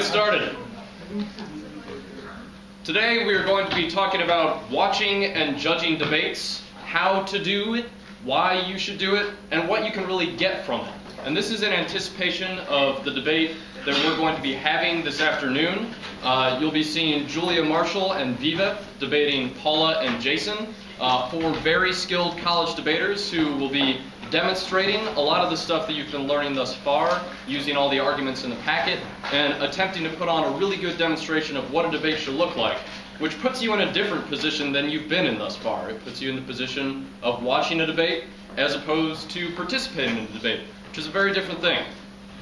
started. Today we are going to be talking about watching and judging debates, how to do it, why you should do it, and what you can really get from it. And this is in anticipation of the debate that we're going to be having this afternoon. You'll be seeing Julia Marshall and Viva debating Paula and Jason, four very skilled college debaters who will be demonstrating a lot of the stuff that you've been learning thus far, using all the arguments in the packet, and attempting to put on a really good demonstration of what a debate should look like, which puts you in a different position than you've been in thus far. It puts you in the position of watching a debate as opposed to participating in the debate, which is a very different thing.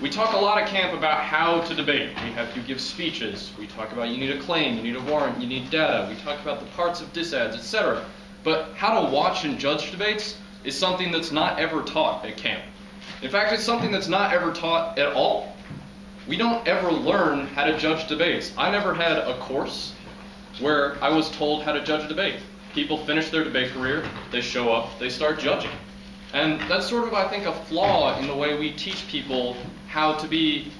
We talk a lot at camp about how to debate. We have you give speeches. We talk about you need a claim, you need a warrant, you need data. We talk about the parts of disads, etc. But how to watch and judge debates is something that's not ever taught at camp. In fact, it's something that's not ever taught at all. We don't ever learn how to judge debates. I never had a course where I was told how to judge a debate. People finish their debate career, they show up, they start judging. And that's sort of, I think, a flaw in the way we teach people how to be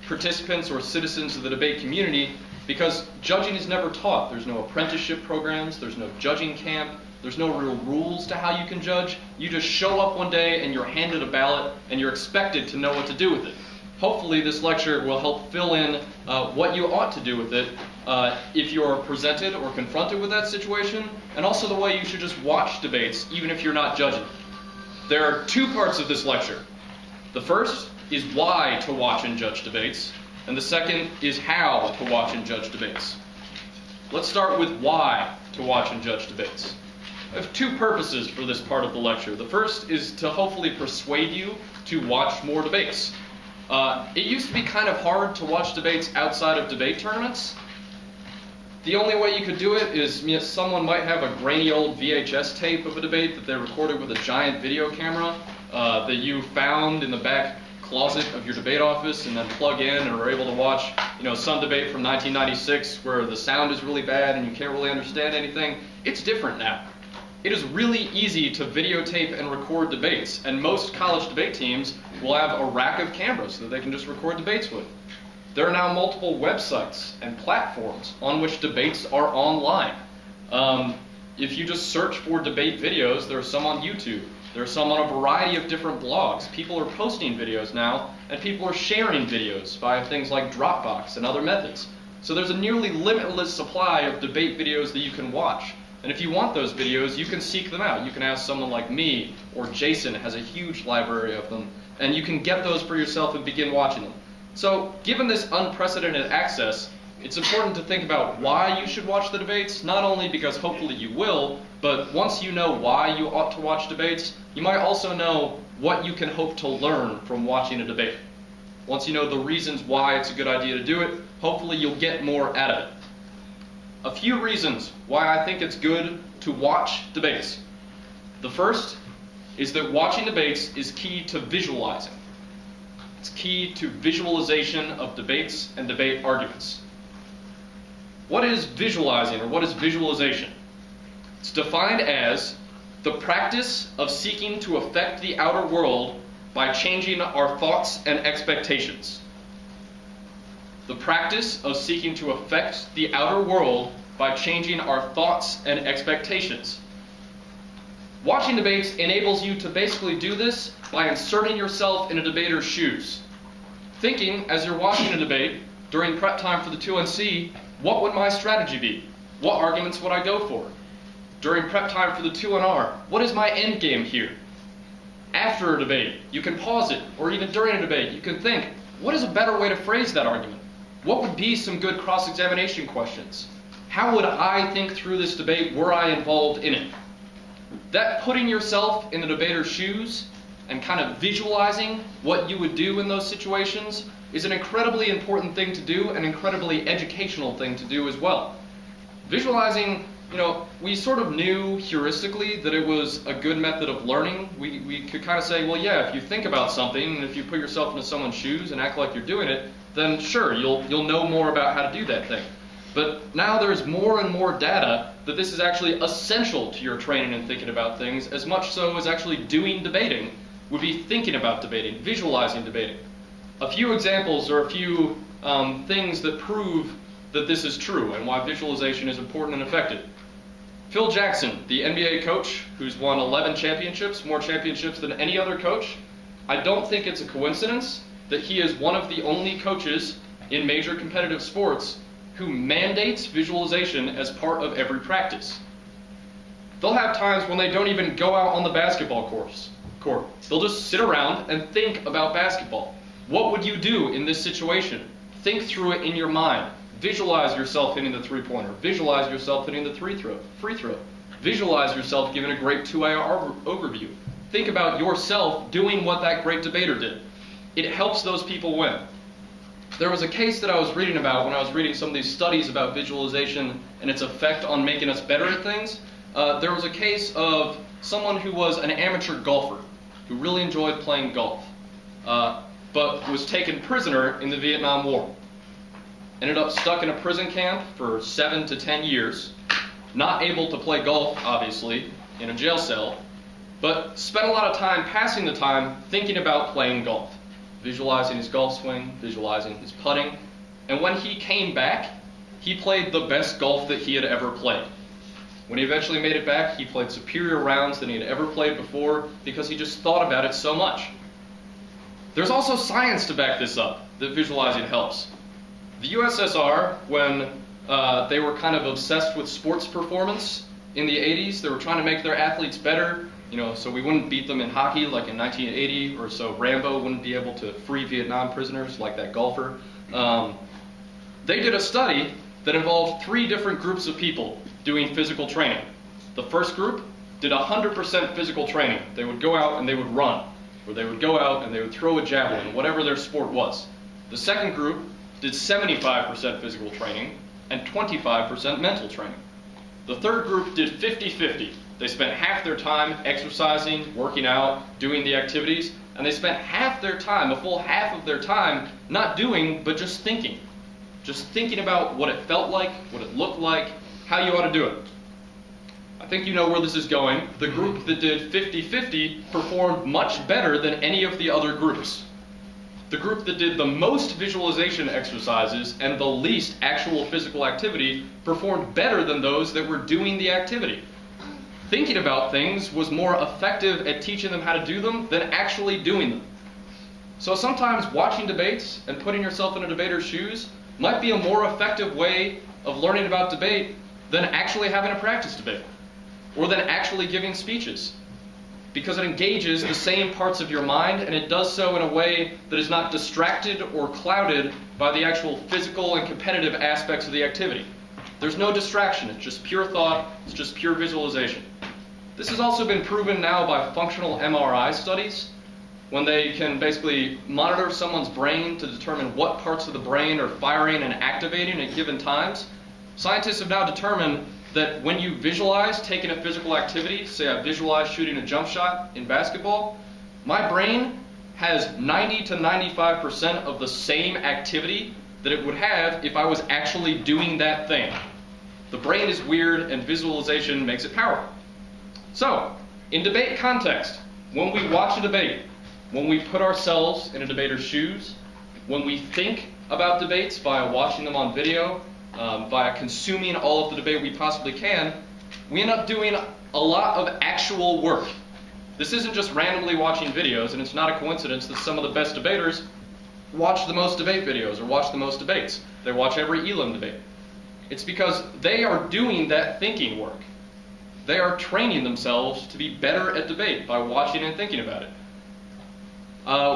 participants or citizens of the debate community, because judging is never taught. There's no apprenticeship programs, there's no judging camp, there's no real rules to how you can judge. You just show up one day and you're handed a ballot and you're expected to know what to do with it. Hopefully this lecture will help fill in what you ought to do with it if you're presented or confronted with that situation, and also the way you should just watch debates even if you're not judging. There are two parts of this lecture. The first is why to watch and judge debates, and the second is how to watch and judge debates. Let's start with why to watch and judge debates. I have two purposes for this part of the lecture. The first is to hopefully persuade you to watch more debates. It used to be kind of hard to watch debates outside of debate tournaments. The only way you could do it is someone might have a grainy old VHS tape of a debate that they recorded with a giant video camera that you found in the back closet of your debate office and then plug in and are able to watch, some debate from 1996 where the sound is really bad and you can't really understand anything. It's different now. It is really easy to videotape and record debates, and most college debate teams will have a rack of cameras that they can just record debates with. There are now multiple websites and platforms on which debates are online. If you just search for debate videos, there are some on YouTube. There are some on a variety of different blogs. People are posting videos now, and people are sharing videos via things like Dropbox and other methods. So there's a nearly limitless supply of debate videos that you can watch. And if you want those videos, you can seek them out. You can ask someone like me, or Jason has a huge library of them, and you can get those for yourself and begin watching them. So given this unprecedented access, it's important to think about why you should watch the debates, not only because hopefully you will, but once you know why you ought to watch debates, you might also know what you can hope to learn from watching a debate. Once you know the reasons why it's a good idea to do it, hopefully you'll get more out of it. A few reasons why I think it's good to watch debates. The first is that watching debates is key to visualizing. It's key to visualization of debates and debate arguments. What is visualizing, or what is visualization? It's defined as the practice of seeking to affect the outer world by changing our thoughts and expectations. The practice of seeking to affect the outer world by changing our thoughts and expectations. Watching debates enables you to basically do this by inserting yourself in a debater's shoes. Thinking, as you're watching a debate, during prep time for the 2NC, what would my strategy be? What arguments would I go for? During prep time for the 2NR, what is my end game here? After a debate, you can pause it, or even during a debate, you can think, what is a better way to phrase that argument? What would be some good cross-examination questions? How would I think through this debate were I involved in it? That putting yourself in the debater's shoes and kind of visualizing what you would do in those situations is an incredibly important thing to do, an incredibly educational thing to do as well. Visualizing, we sort of knew heuristically that it was a good method of learning. We could kind of say, well, yeah, if you think about something and if you put yourself into someone's shoes and act like you're doing it, then sure, you'll know more about how to do that thing. But now there's more and more data that this is actually essential to your training and thinking about things, as much so as actually doing debating would be thinking about debating, visualizing debating. A few examples or a few things that prove that this is true and why visualization is important and effective. Phil Jackson, the NBA coach who's won 11 championships, more championships than any other coach, I don't think it's a coincidence that he is one of the only coaches in major competitive sports who mandates visualization as part of every practice. They'll have times when they don't even go out on the basketball court. They'll just sit around and think about basketball. What would you do in this situation? Think through it in your mind. Visualize yourself hitting the three-pointer. Visualize yourself hitting the free throw. Visualize yourself giving a great 2-hour overview. Think about yourself doing what that great debater did. It helps those people win. There was a case that I was reading about when I was reading some of these studies about visualization and its effect on making us better at things. There was a case of someone who was an amateur golfer who really enjoyed playing golf, but was taken prisoner in the Vietnam War. Ended up stuck in a prison camp for 7 to 10 years, not able to play golf, obviously, in a jail cell, but spent a lot of time passing the time thinking about playing golf, visualizing his golf swing, visualizing his putting, and when he came back, he played the best golf that he had ever played. When he eventually made it back, he played superior rounds than he had ever played before because he just thought about it so much. There's also science to back this up, that visualizing helps. The USSR, when they were kind of obsessed with sports performance in the 80s, they were trying to make their athletes better, so we wouldn't beat them in hockey like in 1980, or so Rambo wouldn't be able to free Vietnam prisoners like that golfer. They did a study that involved 3 different groups of people doing physical training. The first group did 100% physical training. They would go out and they would run, or they would go out and they would throw a javelin, whatever their sport was. The second group did 75% physical training and 25% mental training. The third group did 50-50. They spent half their time exercising, working out, doing the activities, and they spent half their time, a full half of their time, not doing, but just thinking. Just thinking about what it felt like, what it looked like, how you ought to do it. I think you know where this is going. The group that did 50-50 performed much better than any of the other groups. The group that did the most visualization exercises and the least actual physical activity performed better than those that were doing the activity. Thinking about things was more effective at teaching them how to do them than actually doing them. So sometimes watching debates and putting yourself in a debater's shoes might be a more effective way of learning about debate than actually having a practice debate, or than actually giving speeches, because it engages the same parts of your mind, and it does so in a way that is not distracted or clouded by the actual physical and competitive aspects of the activity. There's no distraction, it's just pure thought, it's just pure visualization. This has also been proven now by functional MRI studies, when they can basically monitor someone's brain to determine what parts of the brain are firing and activating at given times. Scientists have now determined that when you visualize taking a physical activity, say I visualize shooting a jump shot in basketball, my brain has 90 to 95% of the same activity that it would have if I was actually doing that thing. The brain is weird and visualization makes it powerful. So, in debate context, when we watch a debate, when we put ourselves in a debater's shoes, when we think about debates via watching them on video, via consuming all of the debate we possibly can, we end up doing a lot of actual work. This isn't just randomly watching videos, and it's not a coincidence that some of the best debaters watch the most debate videos or watch the most debates. They watch every Elam debate. It's because they are doing that thinking work. They are training themselves to be better at debate by watching and thinking about it.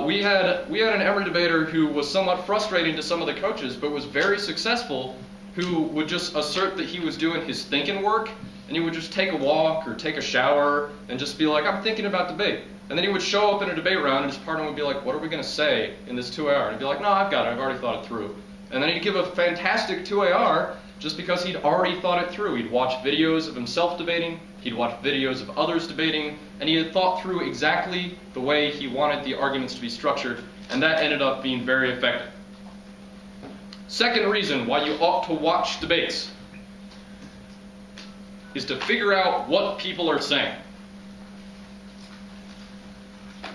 We had an Emory debater who was somewhat frustrating to some of the coaches, but was very successful, who would just assert that he was doing his thinking work, and he would just take a walk or take a shower and just be like, I'm thinking about debate. And then he would show up in a debate round and his partner would be like, what are we going to say in this 2AR? And he'd be like, no, I've got it. I've already thought it through. And then he'd give a fantastic 2AR just because he'd already thought it through. He'd watched videos of himself debating, he'd watched videos of others debating, and he had thought through exactly the way he wanted the arguments to be structured, and that ended up being very effective. Second reason why you ought to watch debates is to figure out what people are saying.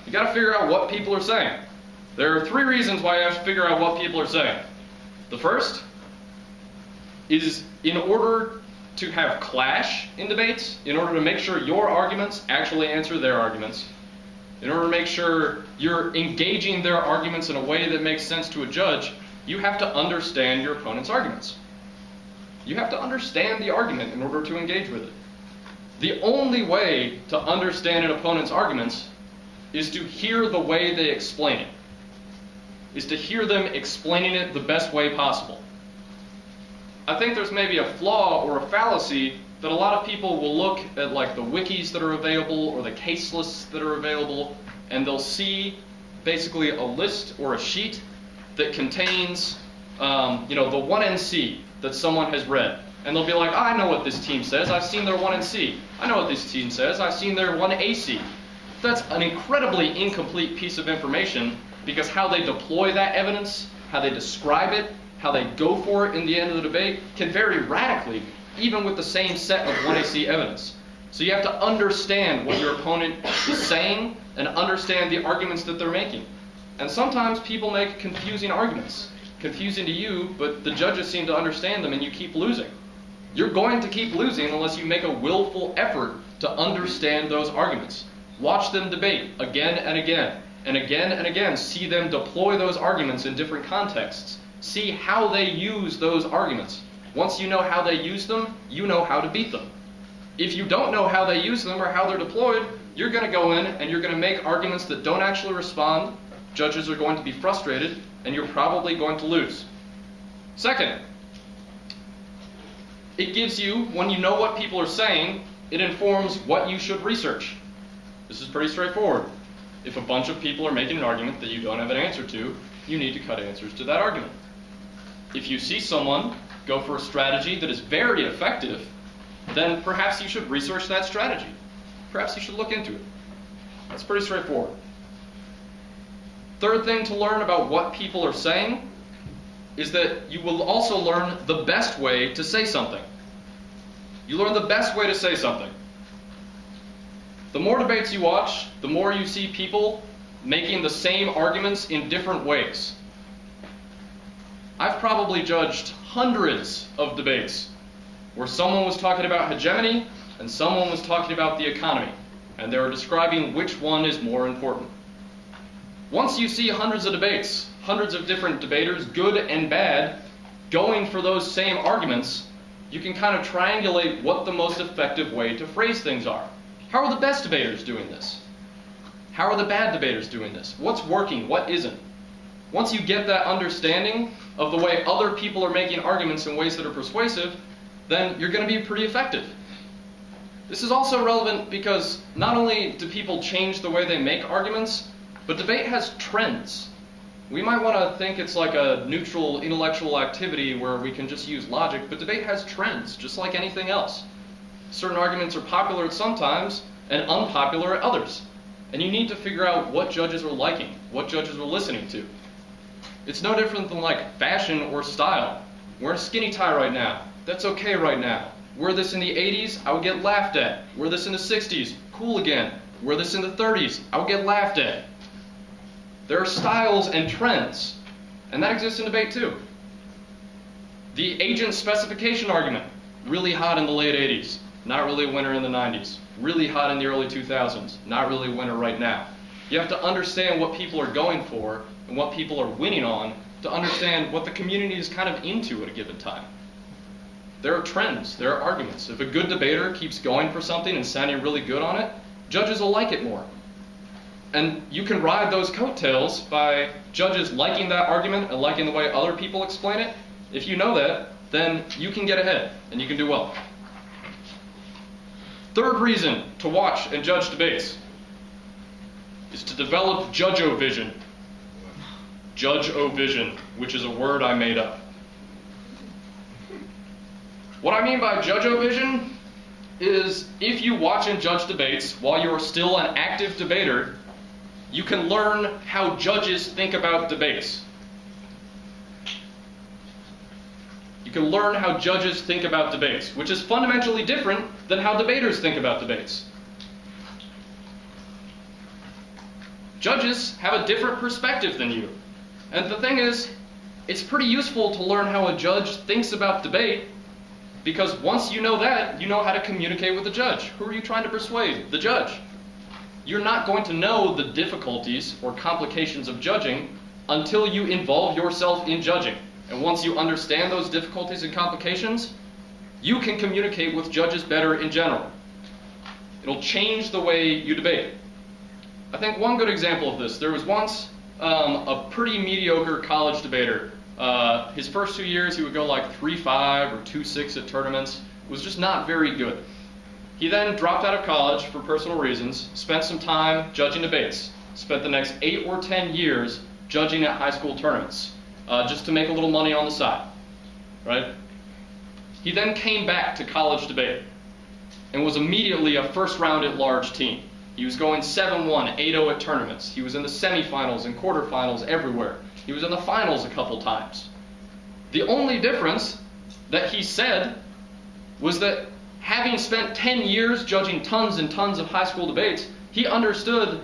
You got to figure out what people are saying. There are 3 reasons why you have to figure out what people are saying. The first is, in order to have clash in debates, in order to make sure your arguments actually answer their arguments, in order to make sure you're engaging their arguments in a way that makes sense to a judge, you have to understand your opponent's arguments. You have to understand the argument in order to engage with it. The only way to understand an opponent's arguments is to hear the way they explain it, is to hear them explaining it the best way possible. I think there's maybe a flaw or a fallacy that a lot of people will look at, like the wikis that are available or the case lists that are available, and they'll see basically a list or a sheet that contains the 1NC that someone has read. And they'll be like, oh, I know what this team says. I've seen their 1NC. I know what this team says. I've seen their 1AC. That's an incredibly incomplete piece of information, because how they deploy that evidence, how they describe it, how they go for it in the end of the debate can vary radically, even with the same set of 1AC evidence. So you have to understand what your opponent is saying and understand the arguments that they're making. And sometimes people make confusing arguments. Confusing to you, but the judges seem to understand them and you keep losing. You're going to keep losing unless you make a willful effort to understand those arguments. Watch them debate again and again, and again and again. See them deploy those arguments in different contexts. See how they use those arguments. Once you know how they use them, you know how to beat them. If you don't know how they use them or how they're deployed, you're going to go in and you're going to make arguments that don't actually respond. Judges are going to be frustrated, and you're probably going to lose. Second, it gives you, when you know what people are saying, it informs what you should research. This is pretty straightforward. If a bunch of people are making an argument that you don't have an answer to, you need to cut answers to that argument. If you see someone go for a strategy that is very effective, then perhaps you should research that strategy. Perhaps you should look into it. That's pretty straightforward. Third thing to learn about what people are saying is that you will also learn the best way to say something. You learn the best way to say something. The more debates you watch, the more you see people making the same arguments in different ways. I've probably judged hundreds of debates where someone was talking about hegemony and someone was talking about the economy, and they were describing which one is more important. Once you see hundreds of debates, hundreds of different debaters, good and bad, going for those same arguments, you can kind of triangulate what the most effective way to phrase things are. How are the best debaters doing this? How are the bad debaters doing this? What's working? What isn't? Once you get that understanding of the way other people are making arguments in ways that are persuasive, then you're going to be pretty effective. This is also relevant because not only do people change the way they make arguments, but debate has trends. We might want to think it's like a neutral intellectual activity where we can just use logic, but debate has trends, just like anything else. Certain arguments are popular at some times and unpopular at others. And you need to figure out what judges are liking, what judges are listening to. It's no different than like fashion or style. Wear a skinny tie right now. That's okay right now. Wear this in the 80s, I would get laughed at. Wear this in the 60s, cool again. Wear this in the 30s, I would get laughed at. There are styles and trends, and that exists in debate too. The agent specification argument, really hot in the late 80s, not really a winner in the 90s. Really hot in the early 2000s, not really a winner right now. You have to understand what people are going for and what people are winning on to understand what the community is kind of into at a given time. There are trends, there are arguments. If a good debater keeps going for something and sounding really good on it, judges will like it more. And you can ride those coattails by judges liking that argument and liking the way other people explain it. If you know that, then you can get ahead and you can do well. Third reason to watch and judge debates is to develop judge-o-vision. Judge-o-vision, which is a word I made up. What I mean by judge-o-vision is if you watch and judge debates while you're still an active debater, you can learn how judges think about debates. You can learn how judges think about debates, which is fundamentally different than how debaters think about debates. Judges have a different perspective than you. And the thing is, it's pretty useful to learn how a judge thinks about debate, because once you know that, you know how to communicate with the judge. Who are you trying to persuade? The judge. You're not going to know the difficulties or complications of judging until you involve yourself in judging. And once you understand those difficulties and complications, you can communicate with judges better in general. It'll change the way you debate. I think one good example of this, there was once a pretty mediocre college debater. His first 2 years, he would go like 3-5 or 2-6 at tournaments. It was just not very good. He then dropped out of college for personal reasons, spent some time judging debates, spent the next 8 or 10 years judging at high school tournaments, just to make a little money on the side, right? He then came back to college debate and was immediately a first round at large team. He was going 7-1, 8-0 at tournaments. He was in the semifinals and quarterfinals everywhere. He was in the finals a couple times. The only difference that he said was that having spent 10 years judging tons and tons of high school debates, he understood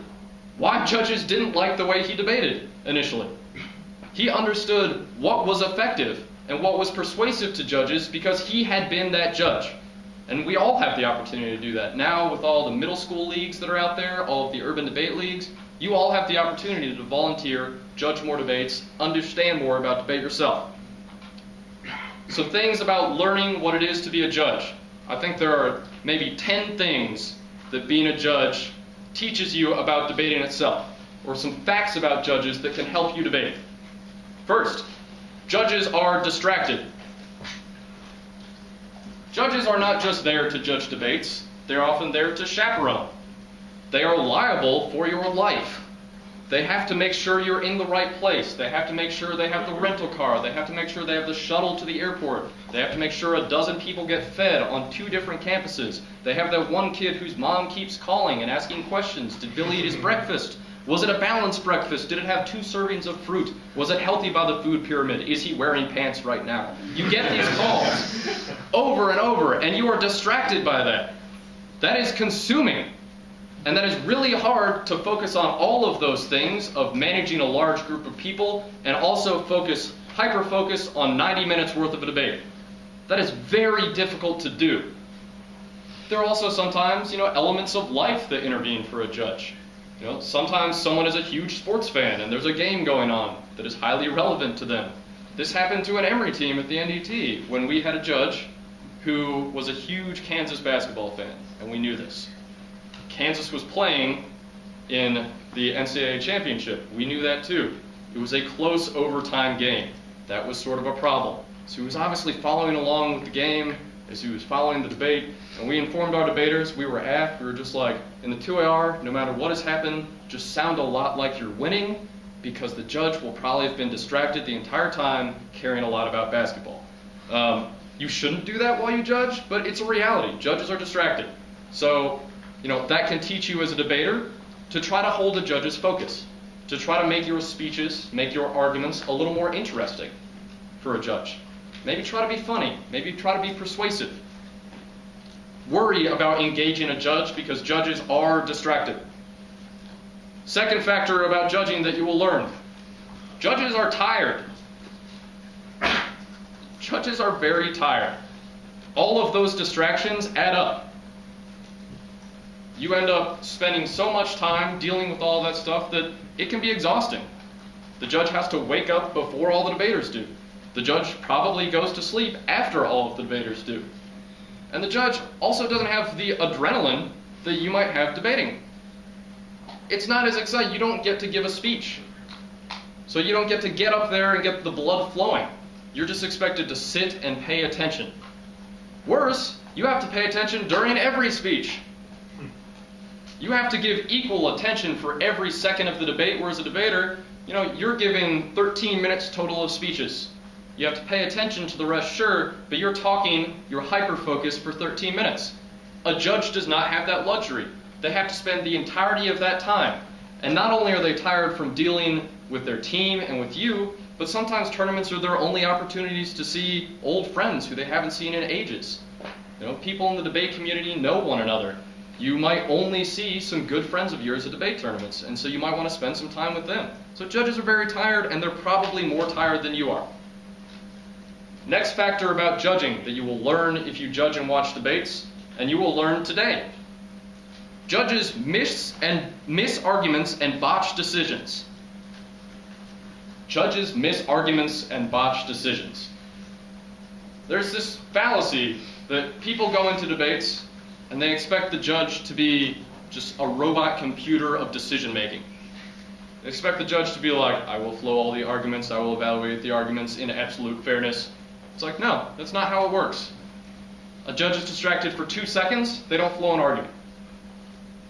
why judges didn't like the way he debated initially. He understood what was effective and what was persuasive to judges because he had been that judge. And we all have the opportunity to do that. Now, with all the middle school leagues that are out there, all of the urban debate leagues, you all have the opportunity to volunteer, judge more debates, understand more about debate yourself. Some things about learning what it is to be a judge. I think there are maybe 10 things that being a judge teaches you about debating itself, or some facts about judges that can help you debate. First, judges are distracted. Judges are not just there to judge debates, they're often there to chaperone. They are liable for your life. They have to make sure you're in the right place. They have to make sure they have the rental car. They have to make sure they have the shuttle to the airport. They have to make sure a dozen people get fed on 2 different campuses. They have that one kid whose mom keeps calling and asking questions. Did Billy eat his breakfast? Was it a balanced breakfast? Did it have 2 servings of fruit? Was it healthy by the food pyramid? Is he wearing pants right now? You get these calls over and over, and you are distracted by that. That is consuming. And that is really hard to focus on all of those things of managing a large group of people and also hyper-focus on 90 minutes worth of a debate. That is very difficult to do. There are also sometimes, elements of life that intervene for a judge. Sometimes someone is a huge sports fan and there's a game going on that is highly relevant to them. This happened to an Emory team at the NDT when we had a judge who was a huge Kansas basketball fan, and we knew this. Kansas was playing in the NCAA championship. We knew that too. It was a close overtime game. That was sort of a problem. So he was obviously following along with the game as he was following the debate, and we informed our debaters. We were just like, in the 2AR, no matter what has happened, just sound a lot like you're winning, because the judge will probably have been distracted the entire time caring a lot about basketball. You shouldn't do that while you judge, but it's a reality. Judges are distracted. So, that can teach you as a debater to try to hold a judge's focus, to try to make your speeches, make your arguments a little more interesting for a judge. Maybe try to be funny. Maybe try to be persuasive. Worry about engaging a judge because judges are distracted. Second factor about judging that you will learn. Judges are tired. Judges are very tired. All of those distractions add up. You end up spending so much time dealing with all that stuff that it can be exhausting. The judge has to wake up before all the debaters do. The judge probably goes to sleep after all of the debaters do. And the judge also doesn't have the adrenaline that you might have debating. It's not as exciting. You don't get to give a speech. So you don't get to get up there and get the blood flowing. You're just expected to sit and pay attention. Worse, you have to pay attention during every speech. You have to give equal attention for every second of the debate, whereas a debater, you're giving 13 minutes total of speeches. You have to pay attention to the rest, sure, but you're hyper-focused for 13 minutes. A judge does not have that luxury. They have to spend the entirety of that time. And not only are they tired from dealing with their team and with you, but sometimes tournaments are their only opportunities to see old friends who they haven't seen in ages. People in the debate community know one another. You might only see some good friends of yours at debate tournaments, and so you might want to spend some time with them. So judges are very tired, and they're probably more tired than you are. Next factor about judging that you will learn if you judge and watch debates, and you will learn today. Judges miss arguments and botch decisions. Judges miss arguments and botch decisions. There's this fallacy that people go into debates and they expect the judge to be just a robot computer of decision making. They expect the judge to be like, I will flow all the arguments, I will evaluate the arguments in absolute fairness. It's like, no, that's not how it works. A judge is distracted for 2 seconds, they don't flow an argument.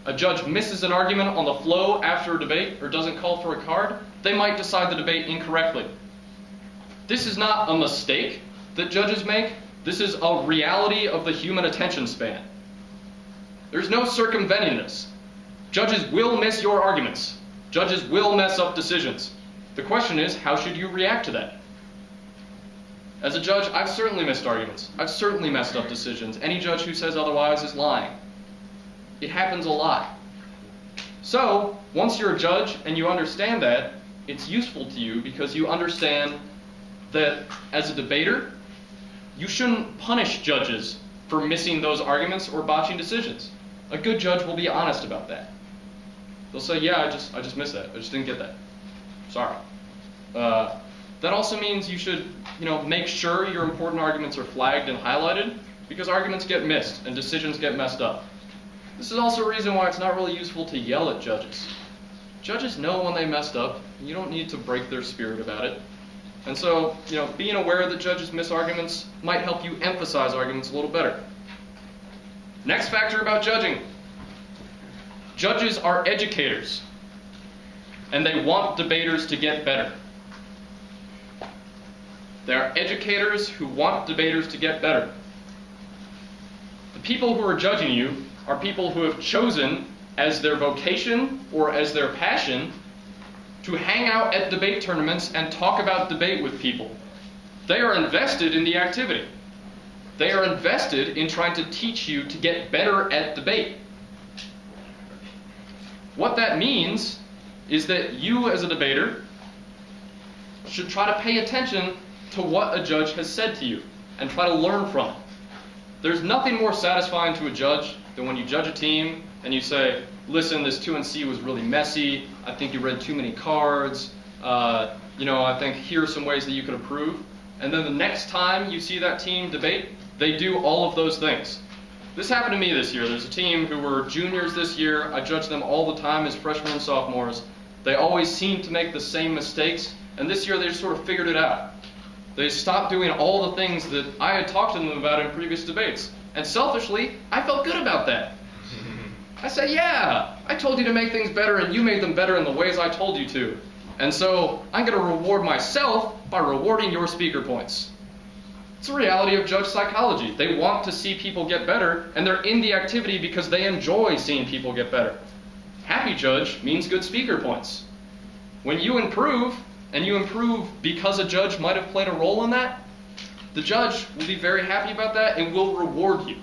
A judge misses an argument on the flow after a debate or doesn't call for a card, they might decide the debate incorrectly. This is not a mistake that judges make. This is a reality of the human attention span. There's no circumventing this. Judges will miss your arguments. Judges will mess up decisions. The question is, how should you react to that? As a judge, I've certainly missed arguments. I've certainly messed up decisions. Any judge who says otherwise is lying. It happens a lot. So, once you're a judge and you understand that, it's useful to you because you understand that as a debater, you shouldn't punish judges for missing those arguments or botching decisions. A good judge will be honest about that. They'll say, yeah, I just missed that. I just didn't get that. Sorry. That also means you should, make sure your important arguments are flagged and highlighted because arguments get missed and decisions get messed up. This is also a reason why it's not really useful to yell at judges. Judges know when they messed up, and you don't need to break their spirit about it. And so, being aware that judges miss arguments might help you emphasize arguments a little better. Next factor about judging. Judges are educators, and they want debaters to get better. They are educators who want debaters to get better. The people who are judging you are people who have chosen as their vocation or as their passion to hang out at debate tournaments and talk about debate with people. They are invested in the activity. They are invested in trying to teach you to get better at debate. What that means is that you as a debater should try to pay attention to what a judge has said to you and try to learn from it. There's nothing more satisfying to a judge than when you judge a team and you say, listen, this 2-C was really messy. I think you read too many cards. I think here are some ways that you could improve. And then the next time you see that team debate, they do all of those things. This happened to me this year. There's a team who were juniors this year. I judged them all the time as freshmen and sophomores. They always seemed to make the same mistakes. And this year they just sort of figured it out. They stopped doing all the things that I had talked to them about in previous debates. And selfishly, I felt good about that. I said, yeah, I told you to make things better and you made them better in the ways I told you to. And so I'm going to reward myself by rewarding your speaker points. It's a reality of judge psychology. They want to see people get better, and they're in the activity because they enjoy seeing people get better. Happy judge means good speaker points. When you improve, and you improve because a judge might have played a role in that, the judge will be very happy about that and will reward you.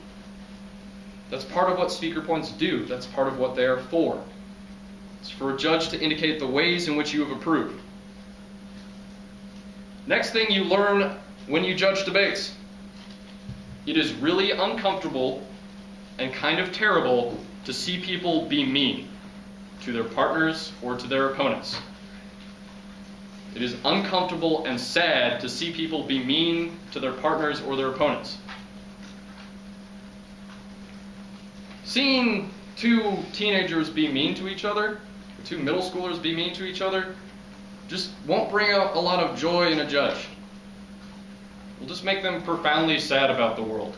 That's part of what speaker points do. That's part of what they are for. It's for a judge to indicate the ways in which you have improved. Next thing you learn when you judge debates. It is really uncomfortable and kind of terrible to see people be mean to their partners or to their opponents. It is uncomfortable and sad to see people be mean to their partners or their opponents. Seeing two teenagers be mean to each other, or two middle schoolers be mean to each other, just won't bring out a lot of joy in a judge. It'll just make them profoundly sad about the world.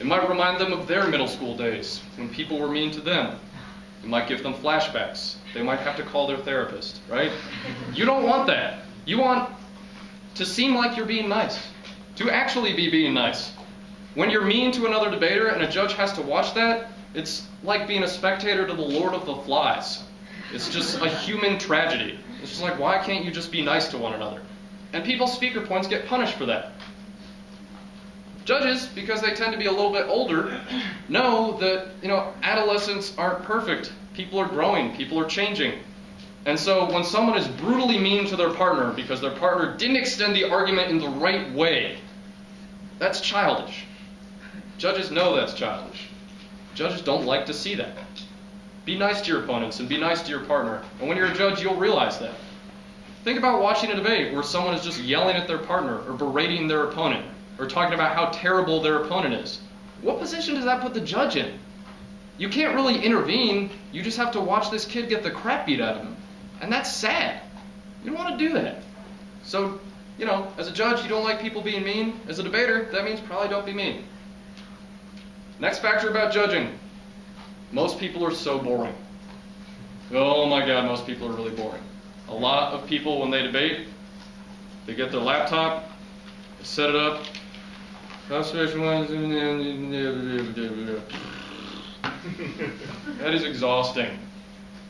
It might remind them of their middle school days, when people were mean to them. It might give them flashbacks. They might have to call their therapist, right? You don't want that. You want to seem like you're being nice, to actually be being nice. When you're mean to another debater and a judge has to watch that, it's like being a spectator to the Lord of the Flies. It's just a human tragedy. It's just like, why can't you just be nice to one another? And people's speaker points get punished for that. Judges, because they tend to be a little bit older, know that, adolescents aren't perfect. People are growing, people are changing. And so when someone is brutally mean to their partner because their partner didn't extend the argument in the right way, that's childish. Judges know that's childish. Judges don't like to see that. Be nice to your opponents and be nice to your partner. And when you're a judge, you'll realize that. Think about watching a debate where someone is just yelling at their partner or berating their opponent or talking about how terrible their opponent is. What position does that put the judge in? You can't really intervene. You just have to watch this kid get the crap beat out of him. And that's sad. You don't want to do that. So, as a judge, you don't like people being mean. As a debater, that means probably don't be mean. Next factor about judging. Most people are so boring. Oh my God, most people are really boring. A lot of people, when they debate, they get their laptop, they set it up. That is exhausting.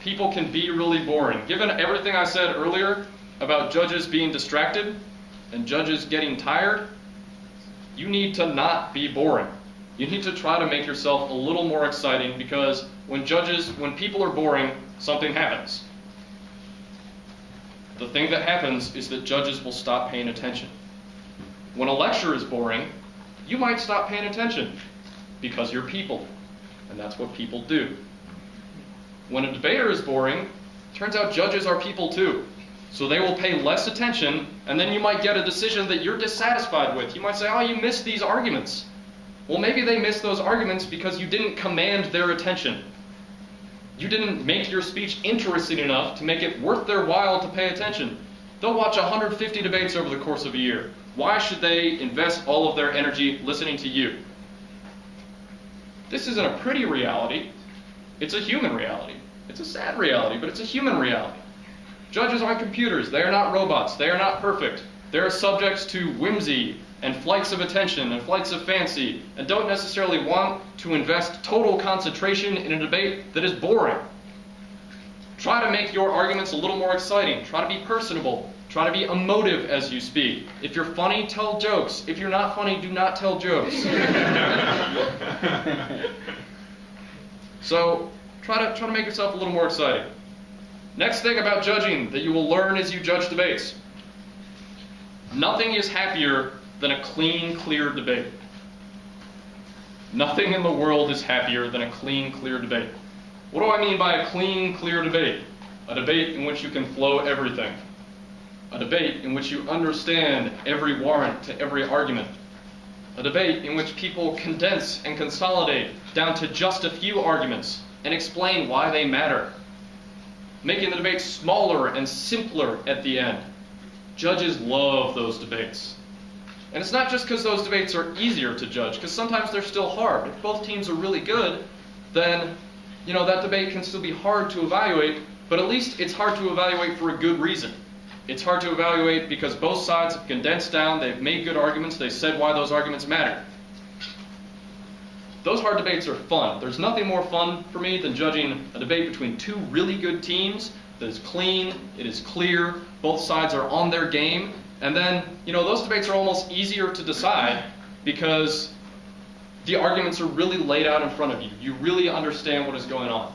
People can be really boring. Given everything I said earlier about judges being distracted and judges getting tired, you need to not be boring. You need to try to make yourself a little more exciting, because when people are boring, something happens. The thing that happens is that judges will stop paying attention. When a lecture is boring, you might stop paying attention because you're people, and that's what people do. When a debater is boring, turns out judges are people too. So they will pay less attention, and then you might get a decision that you're dissatisfied with. You might say, oh, you missed these arguments. Well, maybe they missed those arguments because you didn't command their attention. You didn't make your speech interesting enough to make it worth their while to pay attention. They'll watch 150 debates over the course of a year. Why should they invest all of their energy listening to you? This isn't a pretty reality. It's a human reality. It's a sad reality, but it's a human reality. Judges aren't computers. They are not robots. They are not perfect. They are subjects to whimsy and flights of attention and flights of fancy, and don't necessarily want to invest total concentration in a debate that is boring. Try to make your arguments a little more exciting. Try to be personable. Try to be emotive as you speak. If you're funny, tell jokes. If you're not funny, do not tell jokes. So try to make yourself a little more exciting. Next thing about judging that you will learn as you judge debates. Nothing is happier than a clean, clear debate. Nothing in the world is happier than a clean, clear debate. What do I mean by a clean, clear debate? A debate in which you can flow everything. A debate in which you understand every warrant to every argument. A debate in which people condense and consolidate down to just a few arguments and explain why they matter. Making the debate smaller and simpler at the end. Judges love those debates. And it's not just because those debates are easier to judge, because sometimes they're still hard. If both teams are really good, then that debate can still be hard to evaluate, but at least it's hard to evaluate for a good reason. It's hard to evaluate because both sides have condensed down, they've made good arguments, they said why those arguments matter. Those hard debates are fun. There's nothing more fun for me than judging a debate between two really good teams that is clean, it is clear, both sides are on their game, and then, those debates are almost easier to decide because the arguments are really laid out in front of you. You really understand what is going on.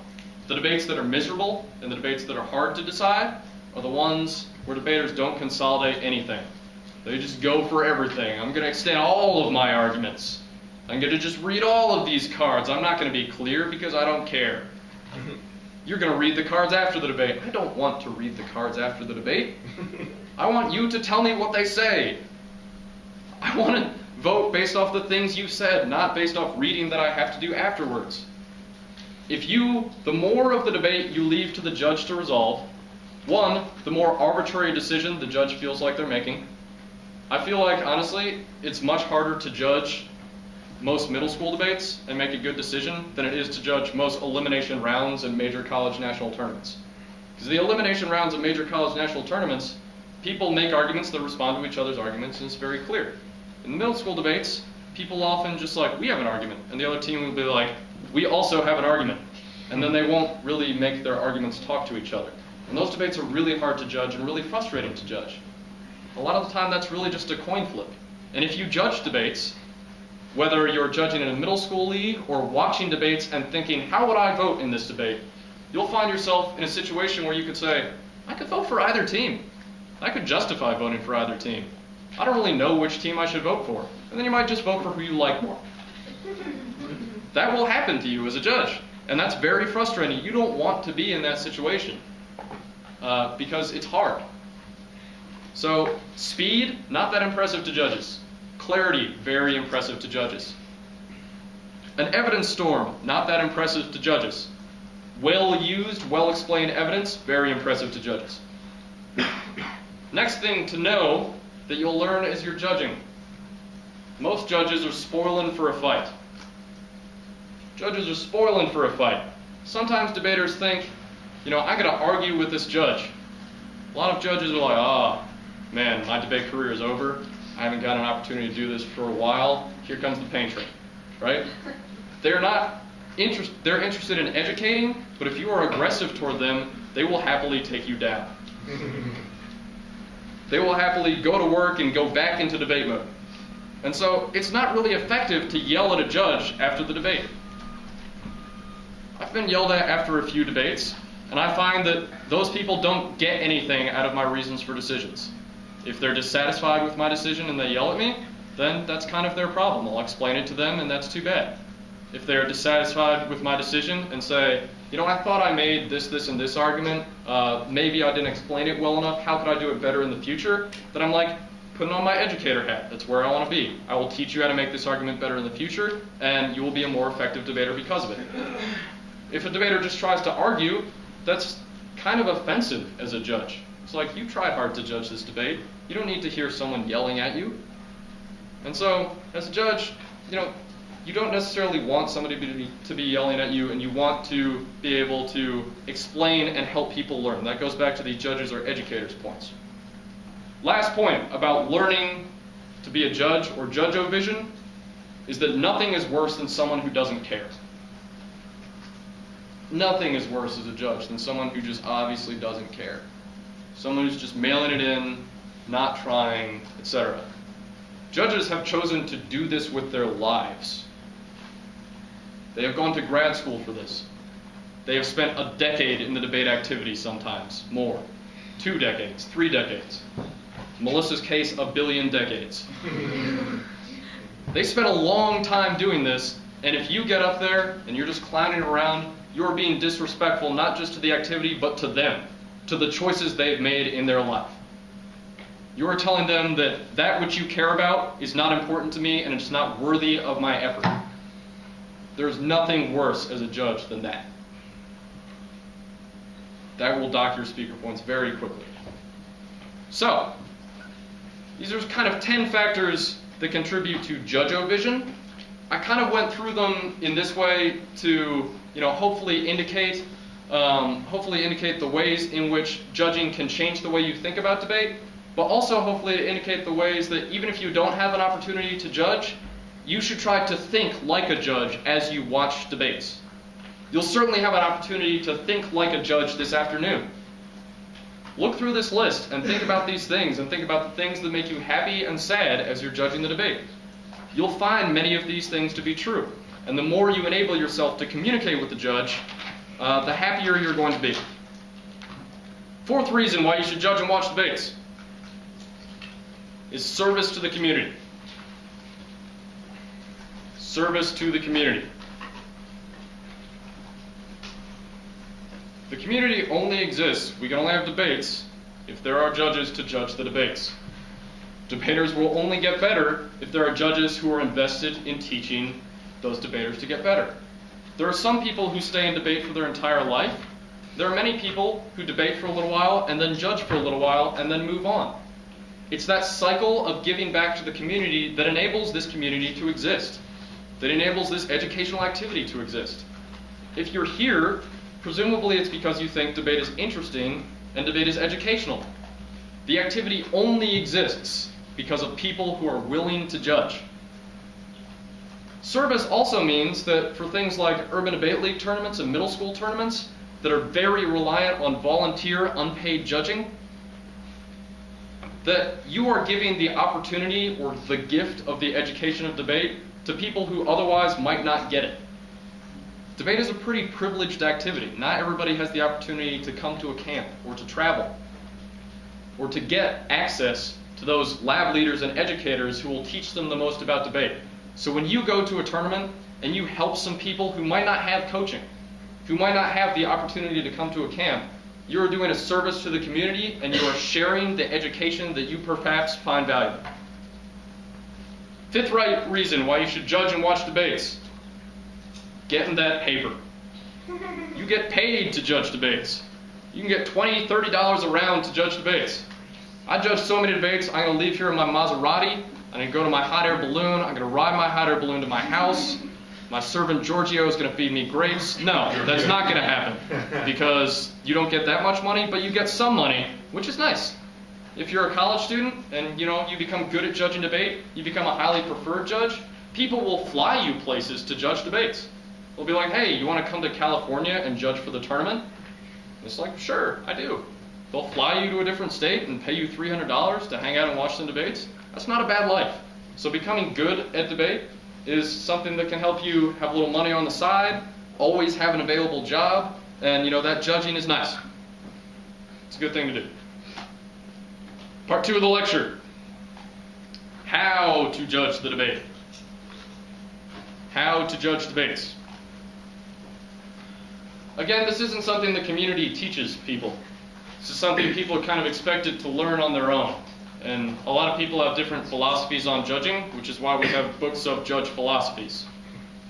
The debates that are miserable and the debates that are hard to decide are the ones where debaters don't consolidate anything. They just go for everything. I'm going to extend all of my arguments. I'm going to just read all of these cards. I'm not going to be clear because I don't care. You're going to read the cards after the debate. I don't want to read the cards after the debate. I want you to tell me what they say. I want to vote based off the things you said, not based off reading that I have to do afterwards. The more of the debate you leave to the judge to resolve, one, the more arbitrary decision the judge feels like they're making. I feel like, honestly, it's much harder to judge most middle school debates and make a good decision than it is to judge most elimination rounds in major college national tournaments. Because the elimination rounds of major college national tournaments, people make arguments that respond to each other's arguments, and it's very clear. In the middle school debates, people often just we have an argument, and the other team will be like, we also have an argument. And then they won't really make their arguments talk to each other. And those debates are really hard to judge and really frustrating to judge. A lot of the time, that's really just a coin flip. And if you judge debates, whether you're judging in a middle school league or watching debates and thinking, how would I vote in this debate? You'll find yourself in a situation where you could say, I could vote for either team. I could justify voting for either team. I don't really know which team I should vote for. And then you might just vote for who you like more. That will happen to you as a judge. And that's very frustrating. You don't want to be in that situation because it's hard. So speed, not that impressive to judges. Clarity, very impressive to judges. An evidence storm, not that impressive to judges. Well-used, well-explained evidence, very impressive to judges. Next thing to know that you'll learn as you're judging. Most judges are spoiling for a fight. Judges are spoiling for a fight. Sometimes debaters think, I gotta argue with this judge. A lot of judges are like, man, my debate career is over. I haven't got an opportunity to do this for a while. Here comes the pain train, right? They're interested in educating, but if you are aggressive toward them, they will happily take you down. They will happily go to work and go back into debate mode. And so it's not really effective to yell at a judge after the debate. I've been yelled at after a few debates, and I find that those people don't get anything out of my reasons for decisions. If they're dissatisfied with my decision and they yell at me, then that's kind of their problem. I'll explain it to them, and that's too bad. If they're dissatisfied with my decision and say, I thought I made this, and this argument, maybe I didn't explain it well enough, how could I do it better in the future? Then I'm like, putting on my educator hat. That's where I want to be. I will teach you how to make this argument better in the future, and you will be a more effective debater because of it. If a debater just tries to argue, that's kind of offensive as a judge. It's like, you tried hard to judge this debate. You don't need to hear someone yelling at you. And so, as a judge, you don't necessarily want somebody to be yelling at you, and you want to be able to explain and help people learn. That goes back to the judges or educators points. Last point about learning to be a judge or judge-o-vision is that nothing is worse than someone who doesn't care. Nothing is worse as a judge than someone who just obviously doesn't care. Someone who's just mailing it in, not trying, etc. Judges have chosen to do this with their lives. They have gone to grad school for this. They have spent a decade in the debate activity sometimes, more. 2 decades, 3 decades. Melissa's case, a billion decades. They spent a long time doing this, and if you get up there and you're just clowning around, you're being disrespectful not just to the activity, but to them, to the choices they've made in their life. You are telling them that which you care about is not important to me and it's not worthy of my effort. There's nothing worse as a judge than that. That will dock your speaker points very quickly. So, these are kind of 10 factors that contribute to judge-o-vision. I kind of went through them in this way to, hopefully indicate the ways in which judging can change the way you think about debate, but also hopefully to indicate the ways that even if you don't have an opportunity to judge, you should try to think like a judge as you watch debates. You'll certainly have an opportunity to think like a judge this afternoon. Look through this list and think about these things and think about the things that make you happy and sad as you're judging the debate. You'll find many of these things to be true. And the more you enable yourself to communicate with the judge, the happier you're going to be. 4th reason why you should judge and watch debates is service to the community. Service to the community. The community only exists, we can only have debates, if there are judges to judge the debates. Debaters will only get better if there are judges who are invested in teaching those debaters to get better. There are some people who stay in debate for their entire life. There are many people who debate for a little while and then judge for a little while and then move on. It's that cycle of giving back to the community that enables this community to exist, that enables this educational activity to exist. If you're here, presumably it's because you think debate is interesting and debate is educational. The activity only exists because of people who are willing to judge. Service also means that for things like urban debate league tournaments and middle school tournaments that are very reliant on volunteer, unpaid judging, that you are giving the opportunity or the gift of the education of debate to people who otherwise might not get it. Debate is a pretty privileged activity. Not everybody has the opportunity to come to a camp or to travel or to get access to those lab leaders and educators who will teach them the most about debate. So when you go to a tournament and you help some people who might not have coaching, who might not have the opportunity to come to a camp, you are doing a service to the community and you are sharing the education that you perhaps find valuable. Fifth reason why you should judge and watch debates. Getting that paper. You get paid to judge debates. You can get $20, $30 a round to judge debates. I judge so many debates, I'm going to leave here in my Maserati, I'm going to go to my hot air balloon, I'm going to ride my hot air balloon to my house, my servant Giorgio is going to feed me grapes. No, that's not going to happen because you don't get that much money, but you get some money, which is nice. If you're a college student and you become good at judging debate, you become a highly preferred judge, people will fly you places to judge debates. They'll be like, hey, you want to come to California and judge for the tournament? And it's like, sure, I do. They'll fly you to a different state and pay you $300 to hang out and watch some debates. That's not a bad life. So becoming good at debate is something that can help you have a little money on the side, always have an available job, and that judging is nice. It's a good thing to do. Part 2 of the lecture. How to judge the debate. How to judge debates. Again, this isn't something the community teaches people. This is something people are kind of expected to learn on their own. And a lot of people have different philosophies on judging, which is why we have books of judge philosophies.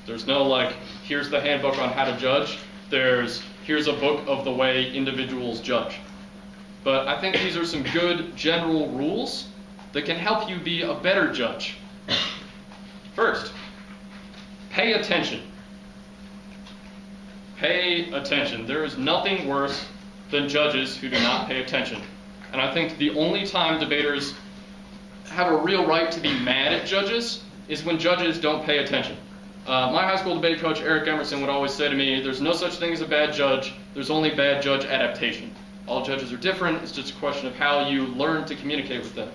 There's no here's the handbook on how to judge. Here's a book of the way individuals judge. But I think these are some good general rules that can help you be a better judge. First, pay attention. Pay attention. There is nothing worse than judges who do not pay attention. And I think the only time debaters have a real right to be mad at judges is when judges don't pay attention. My high school debate coach, Eric Emerson, would always say to me, there's no such thing as a bad judge, there's only bad judge adaptation. All judges are different, it's just a question of how you learn to communicate with them.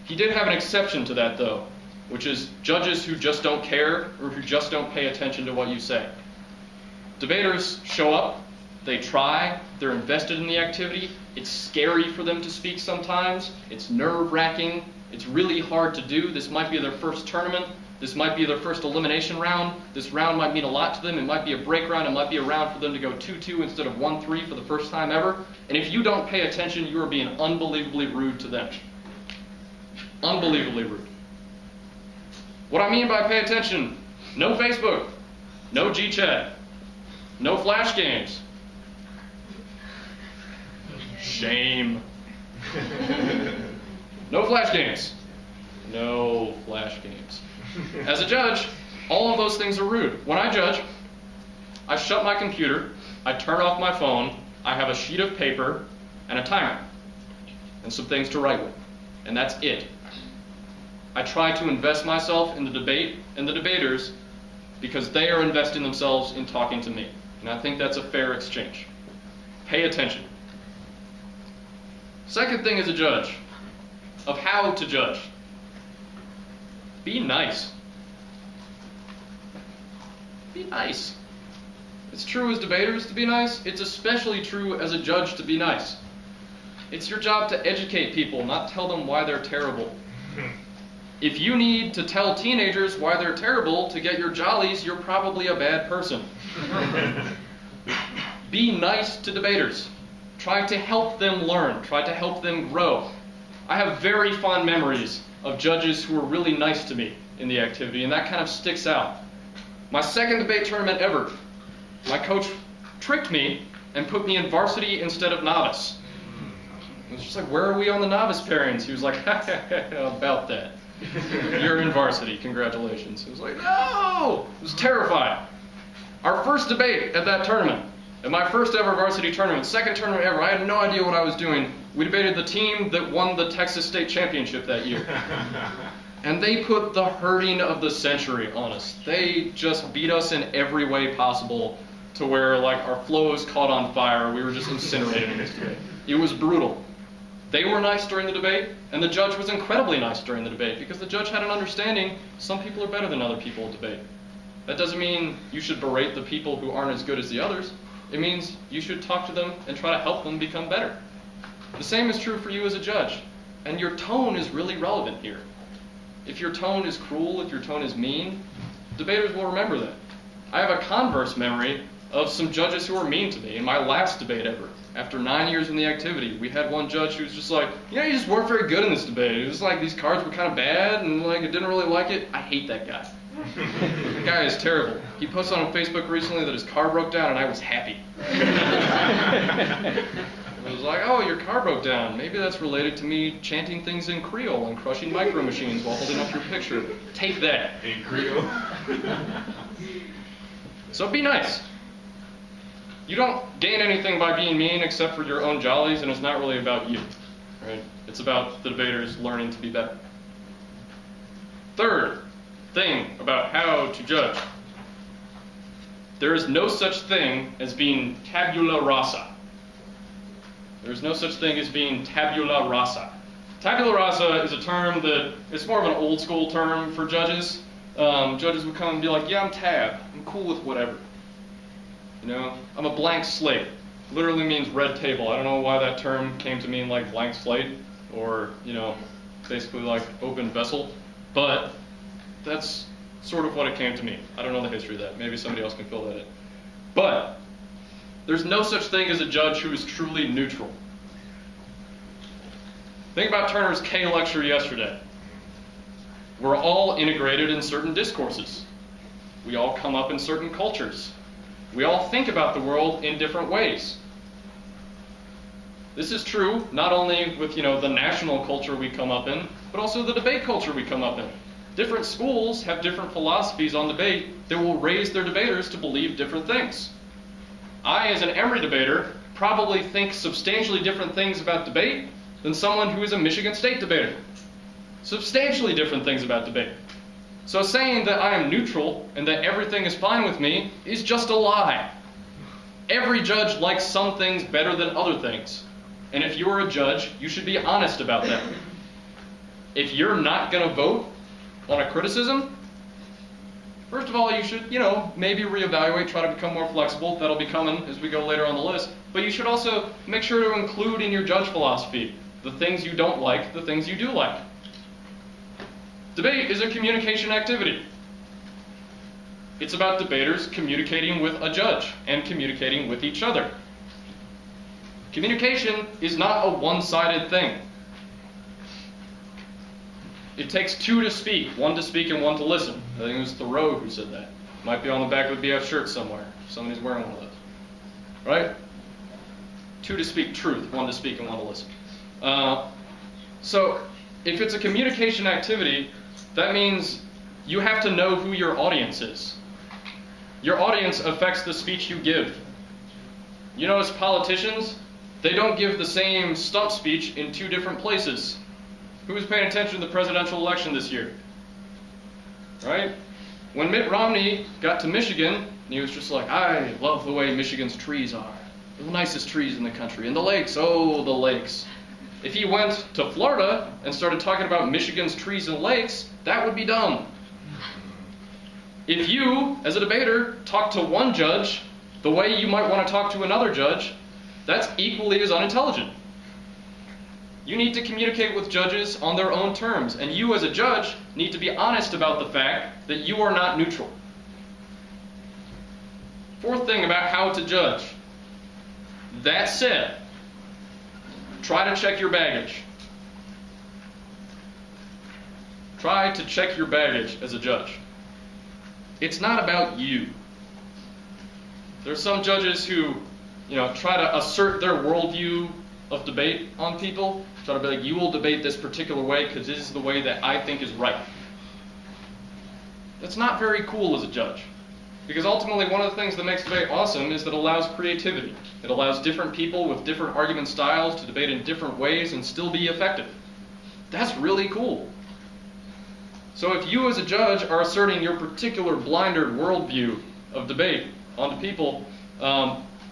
He did have an exception to that though, which is judges who just don't care or who just don't pay attention to what you say. Debaters show up, they try, they're invested in the activity, it's scary for them to speak sometimes, it's nerve-wracking, it's really hard to do. This might be their first tournament, this might be their first elimination round, this round might mean a lot to them, it might be a break round, it might be a round for them to go 2-2 instead of 1-3 for the first time ever, and if you don't pay attention, you are being unbelievably rude to them. Unbelievably rude. What I mean by pay attention, no Facebook, no GChat, no flash games. Shame. No flash games. No flash games. As a judge, all of those things are rude. When I judge, I shut my computer, I turn off my phone, I have a sheet of paper and a timer and some things to write with, and that's it. I try to invest myself in the debate and the debaters because they are investing themselves in talking to me, and I think that's a fair exchange. Pay attention. Second thing as a judge, of how to judge. Be nice. Be nice. It's true as debaters to be nice. It's especially true as a judge to be nice. It's your job to educate people, not tell them why they're terrible. If you need to tell teenagers why they're terrible to get your jollies, you're probably a bad person. Be nice to debaters. Try to help them learn. Try to help them grow. I have very fond memories of judges who were really nice to me in the activity, and that kind of sticks out. My second debate tournament ever, my coach tricked me and put me in varsity instead of novice. I was just like, where are we on the novice pairings? He was like, about that. You're in varsity, congratulations. I was like, no! I was terrified. Our first debate at that tournament, at my first ever varsity tournament, second tournament ever, I had no idea what I was doing. We debated the team that won the Texas State Championship that year. And they put the hurting of the century on us. They just beat us in every way possible to where our flows caught on fire. We were just incinerated in this debate. It was brutal. They were nice during the debate, and the judge was incredibly nice during the debate because the judge had an understanding some people are better than other people at debate. That doesn't mean you should berate the people who aren't as good as the others. It means you should talk to them and try to help them become better. The same is true for you as a judge, and your tone is really relevant here. If your tone is cruel, if your tone is mean, debaters will remember that. I have a converse memory of some judges who were mean to me in my last debate ever. After 9 years in the activity, we had one judge who was just like, you just weren't very good in this debate. It was like these cards were kind of bad, and I didn't really like it. I hate that guy. That guy is terrible. He posted on Facebook recently that his car broke down, and I was happy. I was like, oh, your car broke down. Maybe that's related to me chanting things in Creole and crushing micro machines while holding up your picture. Take that. In Creole? So be nice. You don't gain anything by being mean except for your own jollies, and it's not really about you, right? It's about the debaters learning to be better. Third thing about how to judge. There is no such thing as being tabula rasa. There is no such thing as being tabula rasa. Tabula rasa is a term that is more of an old school term for judges. Judges would come and be like, yeah, I'm tab. I'm cool with whatever. I'm a blank slate. Literally means red table. I don't know why that term came to mean like blank slate or, basically like open vessel. But that's sort of what it came to mean. I don't know the history of that. Maybe somebody else can fill that in. But there's no such thing as a judge who is truly neutral. Think about Turner's K lecture yesterday. We're all integrated in certain discourses. We all come up in certain cultures. We all think about the world in different ways. This is true not only with, the national culture we come up in, but also the debate culture we come up in. Different schools have different philosophies on debate that will raise their debaters to believe different things. I, as an Emory debater, probably think substantially different things about debate than someone who is a Michigan State debater. Substantially different things about debate. So saying that I am neutral and that everything is fine with me is just a lie. Every judge likes some things better than other things. And if you're a judge, you should be honest about that. If you're not going to vote on a criticism, first of all, you should, maybe reevaluate, try to become more flexible. That'll be coming as we go later on the list. But you should also make sure to include in your judge philosophy the things you don't like, the things you do like. Debate is a communication activity. It's about debaters communicating with a judge and communicating with each other. Communication is not a one-sided thing. It takes two to speak, one to speak and one to listen. I think it was Thoreau who said that. Might be on the back of a BF shirt somewhere. Somebody's wearing one of those. Right? Two to speak truth, one to speak and one to listen. So if it's a communication activity, that means you have to know who your audience is. Your audience affects the speech you give. You notice politicians, they don't give the same stump speech in two different places. Who was paying attention to the presidential election this year? Right? When Mitt Romney got to Michigan, he was just like, I love the way Michigan's trees are. The nicest trees in the country. And the lakes, oh, the lakes. If he went to Florida and started talking about Michigan's trees and lakes, that would be dumb. If you, as a debater, talk to one judge the way you might want to talk to another judge, that's equally as unintelligent. You need to communicate with judges on their own terms, and you, as a judge, need to be honest about the fact that you are not neutral. Fourth thing about how to judge. That said, try to check your baggage. Try to check your baggage as a judge. It's not about you. There's some judges who, try to assert their worldview of debate on people. Try to be like, you will debate this particular way because this is the way that I think is right. That's not very cool as a judge. Because ultimately, one of the things that makes debate awesome is that it allows creativity. It allows different people with different argument styles to debate in different ways and still be effective. That's really cool. So if you as a judge are asserting your particular blindered worldview of debate onto people,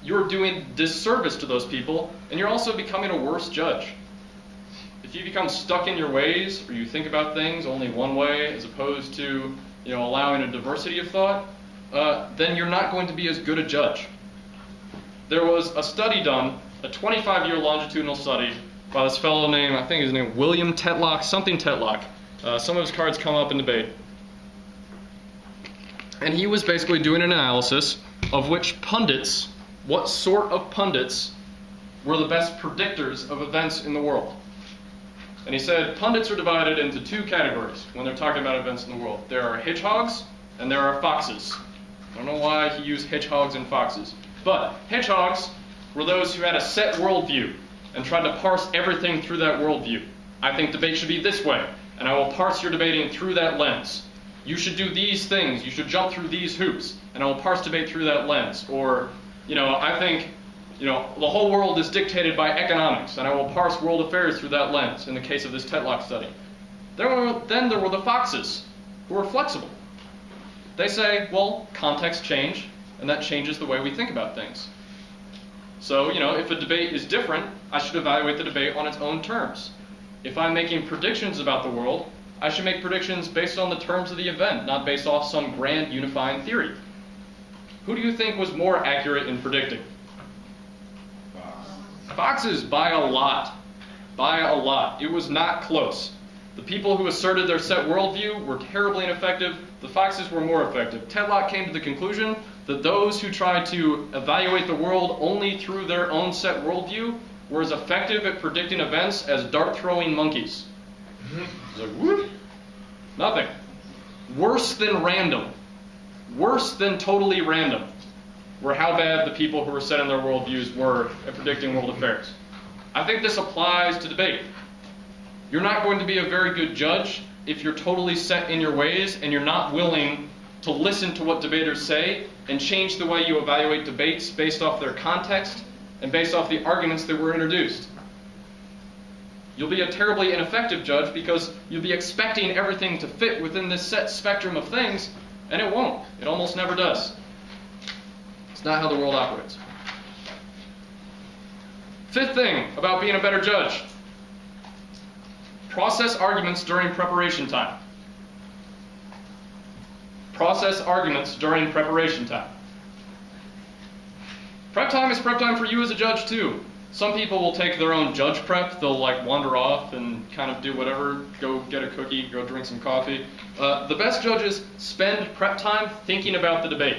you're doing disservice to those people, and you're also becoming a worse judge. If you become stuck in your ways, or you think about things only one way as opposed to allowing a diversity of thought, then you're not going to be as good a judge. There was a study done, a 25-year longitudinal study by this fellow named, I think his name William Tetlock, something Tetlock. Some of his cards come up in debate. And he was basically doing an analysis of which pundits, what sort of pundits were the best predictors of events in the world. And he said pundits are divided into two categories when they're talking about events in the world. There are hedgehogs and there are foxes. I don't know why he used hedgehogs and foxes. But hedgehogs were those who had a set worldview and tried to parse everything through that worldview. I think debate should be this way, and I will parse your debating through that lens. You should do these things, you should jump through these hoops, and I will parse debate through that lens. Or, I think, the whole world is dictated by economics, and I will parse world affairs through that lens, in the case of this Tetlock study. Then there were the foxes, who were flexible. They say, well, context change, and that changes the way we think about things. So, if a debate is different, I should evaluate the debate on its own terms. If I'm making predictions about the world, I should make predictions based on the terms of the event, not based off some grand unifying theory. Who do you think was more accurate in predicting? Foxes, by a lot. By a lot. It was not close. The people who asserted their set worldview were terribly ineffective. The foxes were more effective. Tetlock came to the conclusion that those who tried to evaluate the world only through their own set worldview were as effective at predicting events as dart-throwing monkeys. It's like, whoop, nothing. Worse than random, worse than totally random, were how bad the people who were set in their worldviews were at predicting world affairs. I think this applies to debate. You're not going to be a very good judge if you're totally set in your ways and you're not willing to listen to what debaters say and change the way you evaluate debates based off their context and based off the arguments that were introduced. You'll be a terribly ineffective judge because you'll be expecting everything to fit within this set spectrum of things, and it won't. It almost never does. It's not how the world operates. Fifth thing about being a better judge. Process arguments during preparation time. Process arguments during preparation time. Prep time is prep time for you as a judge too. Some people will take their own judge prep. They'll wander off and kind of do whatever, go get a cookie, go drink some coffee. The best judges spend prep time thinking about the debate.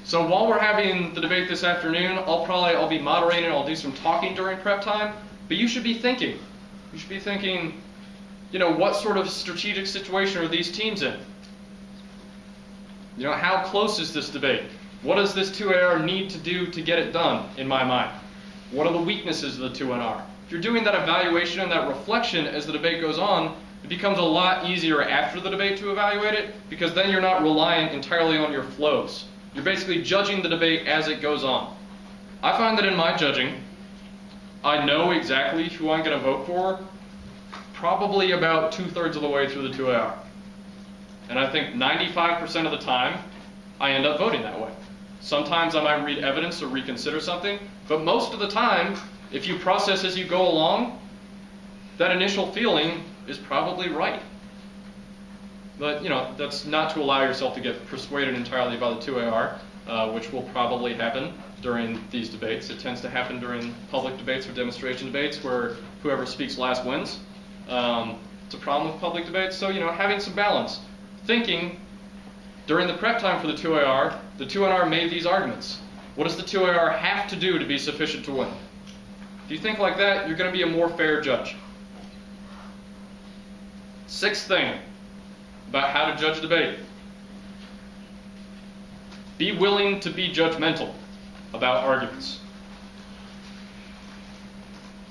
So while we're having the debate this afternoon, I'll be moderating, I'll do some talking during prep time, but you should be thinking. You should be thinking, what sort of strategic situation are these teams in? How close is this debate? What does this 2AR need to do to get it done, in my mind? What are the weaknesses of the 2NR? If you're doing that evaluation and that reflection as the debate goes on, it becomes a lot easier after the debate to evaluate it, because then you're not reliant entirely on your flows. You're basically judging the debate as it goes on. I find that in my judging, I know exactly who I'm going to vote for probably about 2/3 of the way through the 2AR. And I think 95% of the time, I end up voting that way. Sometimes I might read evidence or reconsider something, but most of the time, if you process as you go along, that initial feeling is probably right. But, that's not to allow yourself to get persuaded entirely by the 2AR, which will probably happen during these debates. It tends to happen during public debates or demonstration debates where whoever speaks last wins. It's a problem with public debates, so, having some balance. Thinking, during the prep time for the 2AR, the 2NR made these arguments. What does the 2AR have to do to be sufficient to win? If you think like that, you're going to be a more fair judge. Sixth thing about how to judge debate. Be willing to be judgmental about arguments.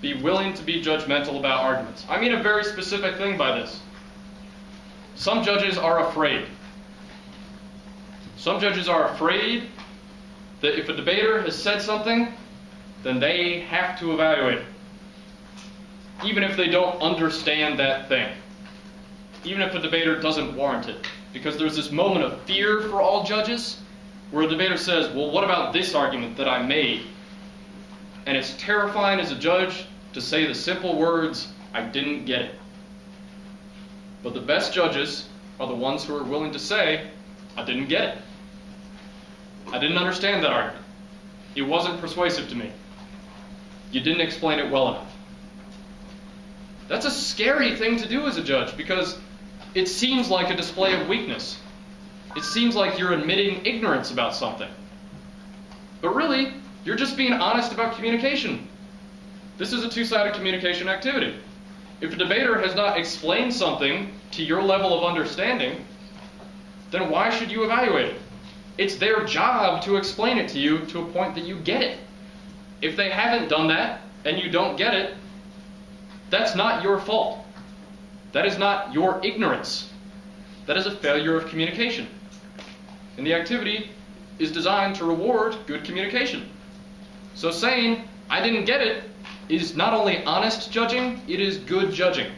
Be willing to be judgmental about arguments. I mean a very specific thing by this. Some judges are afraid. Some judges are afraid that if a debater has said something, then they have to evaluate it, even if they don't understand that thing, even if a debater doesn't warrant it. Because there's this moment of fear for all judges where a debater says, well, what about this argument that I made? And it's terrifying as a judge to say the simple words, "I didn't get it." But the best judges are the ones who are willing to say, "I didn't get it. I didn't understand that argument. It wasn't persuasive to me. You didn't explain it well enough." That's a scary thing to do as a judge, because it seems like a display of weakness. It seems like you're admitting ignorance about something. But really, you're just being honest about communication. This is a two-sided communication activity. If a debater has not explained something to your level of understanding, then why should you evaluate it? It's their job to explain it to you to a point that you get it. If they haven't done that and you don't get it, that's not your fault. That is not your ignorance. That is a failure of communication. And the activity is designed to reward good communication. So saying, "I didn't get it," is not only honest judging, it is good judging.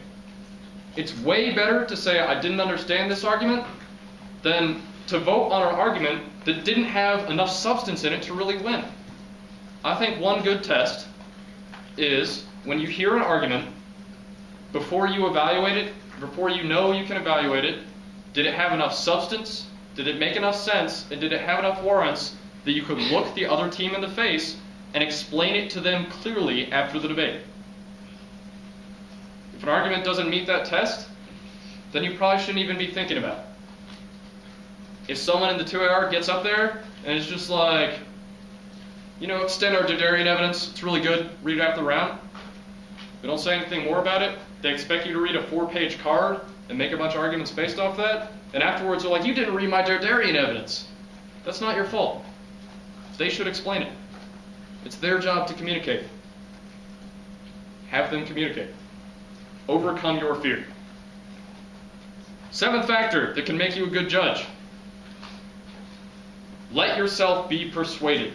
It's way better to say, "I didn't understand this argument," than to vote on an argument that didn't have enough substance in it to really win. I think one good test is when you hear an argument, before you evaluate it, before you know you can evaluate it, did it have enough substance? Did it make enough sense? And did it have enough warrants that you could look the other team in the face and explain it to them clearly after the debate? If an argument doesn't meet that test, then you probably shouldn't even be thinking about it. If someone in the 2AR gets up there and is just like, extend our Derderian evidence, it's really good, read it after the round. They don't say anything more about it. They expect you to read a 4-page card and make a bunch of arguments based off that. And afterwards they're like, "You didn't read my Derderian evidence." That's not your fault. They should explain it. It's their job to communicate. Have them communicate. Overcome your fear. 7th factor that can make you a good judge. Let yourself be persuaded.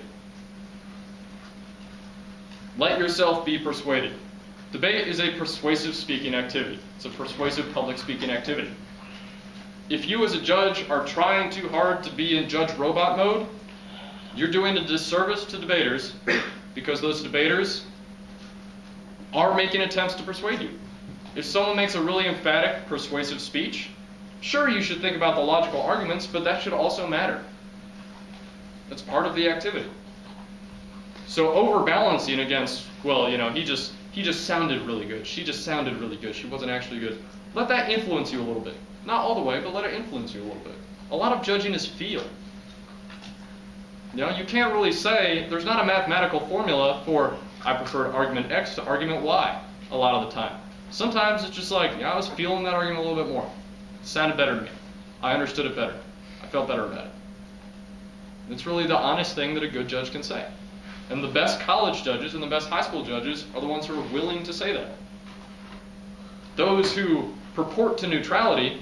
Let yourself be persuaded. Debate is a persuasive speaking activity. It's a persuasive public speaking activity. If you as a judge are trying too hard to be in judge robot mode, you're doing a disservice to debaters, because those debaters are making attempts to persuade you. If someone makes a really emphatic, persuasive speech, sure, you should think about the logical arguments, but that should also matter. That's part of the activity. So overbalancing against, he just sounded really good. She just sounded really good. She wasn't actually good. Let that influence you a little bit. Not all the way, but let it influence you a little bit. A lot of judging is feel. You can't really say, there's not a mathematical formula for, "I preferred argument X to argument Y" a lot of the time. Sometimes it's just like, I was feeling that argument a little bit more. It sounded better to me. I understood it better. I felt better about it. It's really the honest thing that a good judge can say. And the best college judges and the best high school judges are the ones who are willing to say that. Those who purport to neutrality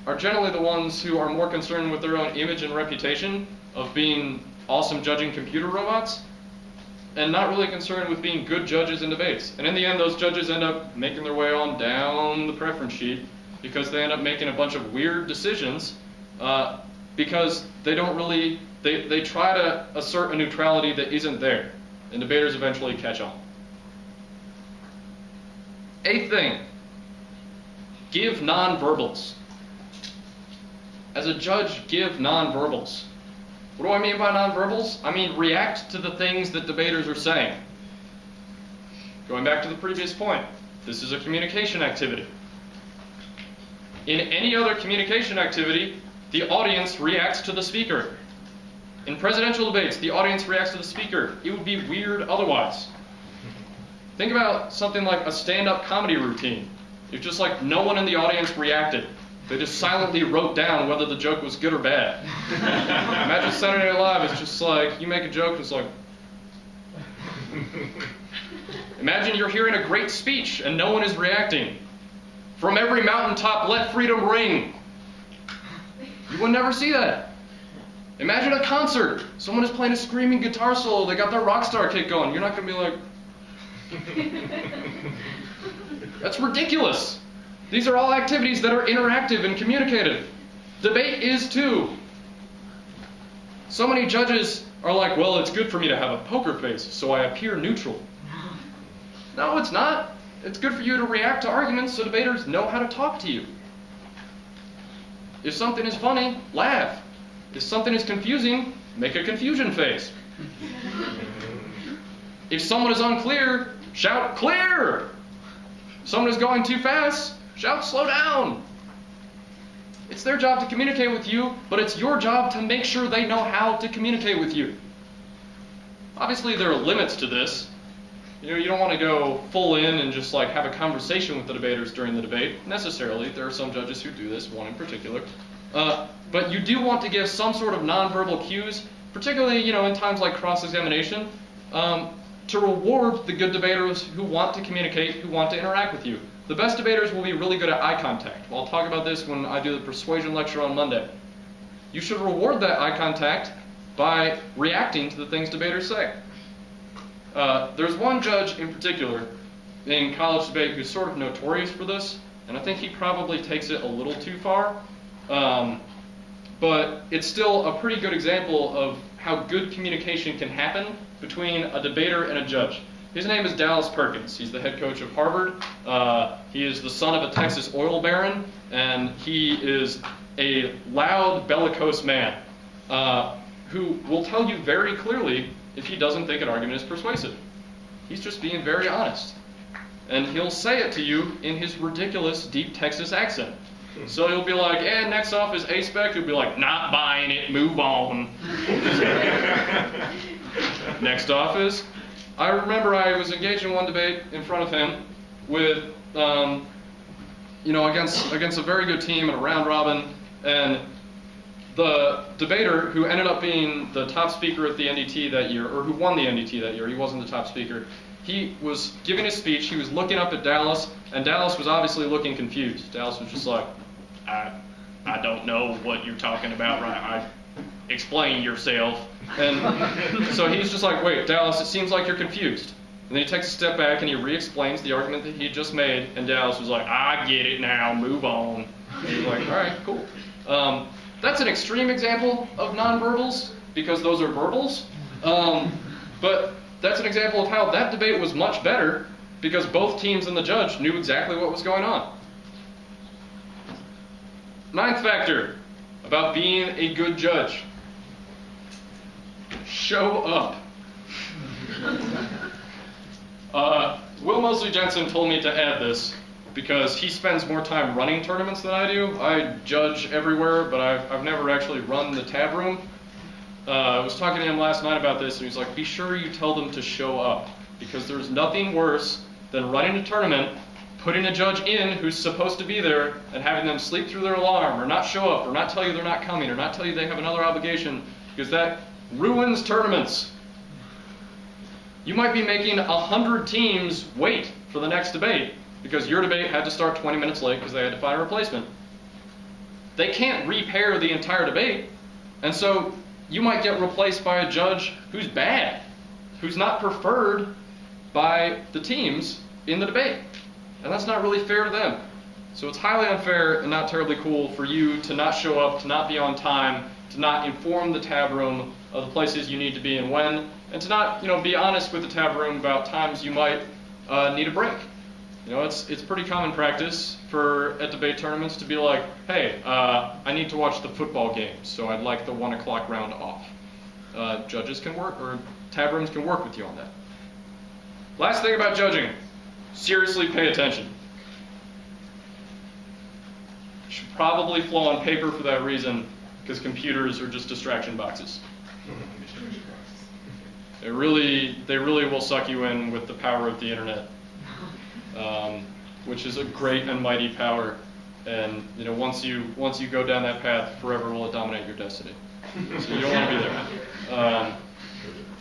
are generally the ones who are more concerned with their own image and reputation of being awesome judging computer robots, and not really concerned with being good judges in debates. And in the end, those judges end up making their way on down the preference sheet, because they end up making a bunch of weird decisions because they don't really, they try to assert a neutrality that isn't there, and debaters eventually catch on. 8th thing, give nonverbals. As a judge, give nonverbals. What do I mean by nonverbals? I mean react to the things that debaters are saying. Going back to the previous point, this is a communication activity. In any other communication activity, the audience reacts to the speaker. In presidential debates, the audience reacts to the speaker. It would be weird otherwise. Think about something like a stand-up comedy routine. If just like no one in the audience reacted, they just silently wrote down whether the joke was good or bad. Imagine Saturday Night Live, it's just like, you make a joke, it's like... Imagine you're hearing a great speech and no one is reacting. From every mountaintop, let freedom ring. You would never see that. Imagine a concert. Someone is playing a screaming guitar solo, they got their rock star kick going. You're not going to be like... That's ridiculous. These are all activities that are interactive and communicative. Debate is too. So many judges are like, well, it's good for me to have a poker face, so I appear neutral. No, it's not. It's good for you to react to arguments so debaters know how to talk to you. If something is funny, laugh. If something is confusing, make a confusion face. If someone is unclear, shout clear. If someone is going too fast, shout slow down. It's their job to communicate with you, but it's your job to make sure they know how to communicate with you. Obviously, there are limits to this. You don't want to go full in and just like have a conversation with the debaters during the debate, necessarily. There are some judges who do this, one in particular. But you do want to give some sort of nonverbal cues, particularly in times like cross-examination, to reward the good debaters who want to communicate, who want to interact with you. The best debaters will be really good at eye contact. I'll talk about this when I do the persuasion lecture on Monday. You should reward that eye contact by reacting to the things debaters say. There's one judge in particular in college debate who's sort of notorious for this, and I think he probably takes it a little too far. But it's still a pretty good example of how good communication can happen between a debater and a judge. His name is Dallas Perkins. He's the head coach of Harvard. He is the son of a Texas oil baron, and he is a loud, bellicose man who will tell you very clearly if he doesn't think an argument is persuasive. He's just being very honest. And he'll say it to you in his ridiculous deep Texas accent. So he'll be like, next off is A-spec. He'll be like, not buying it, move on. Next off is, I remember I was engaged in one debate in front of him with, against a very good team in a round robin, and the debater who ended up being the top speaker at the NDT that year, or who won the NDT that year, he wasn't the top speaker, he was giving his speech, he was looking up at Dallas, and Dallas was obviously looking confused. Dallas was just like, I don't know what you're talking about, right? Explain yourself. And so he's just like, wait, Dallas, it seems like you're confused. And then he takes a step back and he re-explains the argument that he just made, and Dallas was like, I get it now, move on. And he's like, all right, cool. That's an extreme example of nonverbals, because those are verbals. But that's an example of how that debate was much better, because both teams and the judge knew exactly what was going on. Ninth factor about being a good judge. Show up. Will Mosley Jensen told me to add this because he spends more time running tournaments than I do. I judge everywhere, but I've never actually run the tab room. I was talking to him last night about this, and he's like, be sure you tell them to show up, because there's nothing worse than running a tournament, putting a judge in who's supposed to be there, and having them sleep through their alarm, or not show up, or not tell you they're not coming, or not tell you they have another obligation, because that ruins tournaments. You might be making 100 teams wait for the next debate, because your debate had to start 20 minutes late because they had to find a replacement. They can't repair the entire debate, and so you might get replaced by a judge who's bad, who's not preferred by the teams in the debate. And that's not really fair to them. So it's highly unfair and not terribly cool for you to not show up, to not be on time, to not inform the tab room of the places you need to be and when, and to not, be honest with the tab room about times you might need a break. It's pretty common practice at debate tournaments to be like, hey, I need to watch the football game, so I'd like the 1 o'clock round off. Judges can work, or tab rooms can work with you on that. Last thing about judging. Seriously pay attention. Should probably flow on paper for that reason, because computers are just distraction boxes. They really will suck you in with the power of the internet, which is a great and mighty power. And once you go down that path, forever will it dominate your destiny. So you don't want to be there.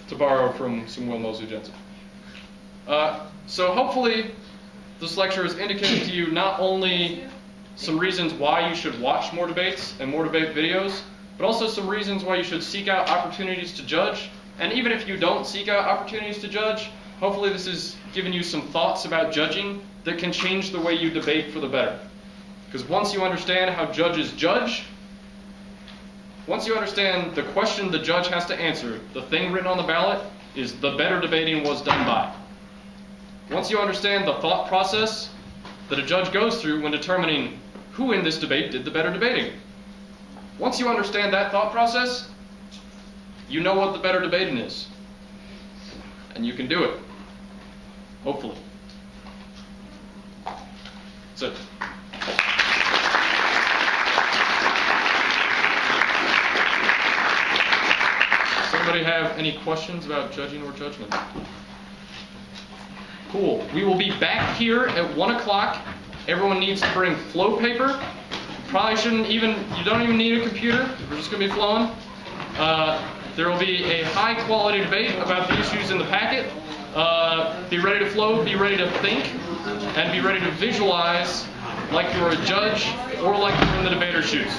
To borrow from some Will Mosley Jensen. So hopefully this lecture has indicated to you not only some reasons why you should watch more debates and more debate videos, but also some reasons why you should seek out opportunities to judge. And even if you don't seek out opportunities to judge, hopefully this has given you some thoughts about judging that can change the way you debate for the better. Because once you understand how judges judge, once you understand the question the judge has to answer, the thing written on the ballot is the better debating was done by. Once you understand the thought process that a judge goes through when determining who in this debate did the better debating, once you understand that thought process, you know what the better debating is. And you can do it. Hopefully. That's it. Somebody have any questions about judging or judgment? Cool. We will be back here at 1 o'clock. Everyone needs to bring flow paper. You don't even need a computer. We're just going to be flowing. There will be a high quality debate about the issues in the packet. Be ready to flow, be ready to think, and be ready to visualize like you're a judge or like you're in the debater's shoes.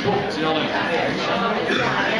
Cool. See y'all then.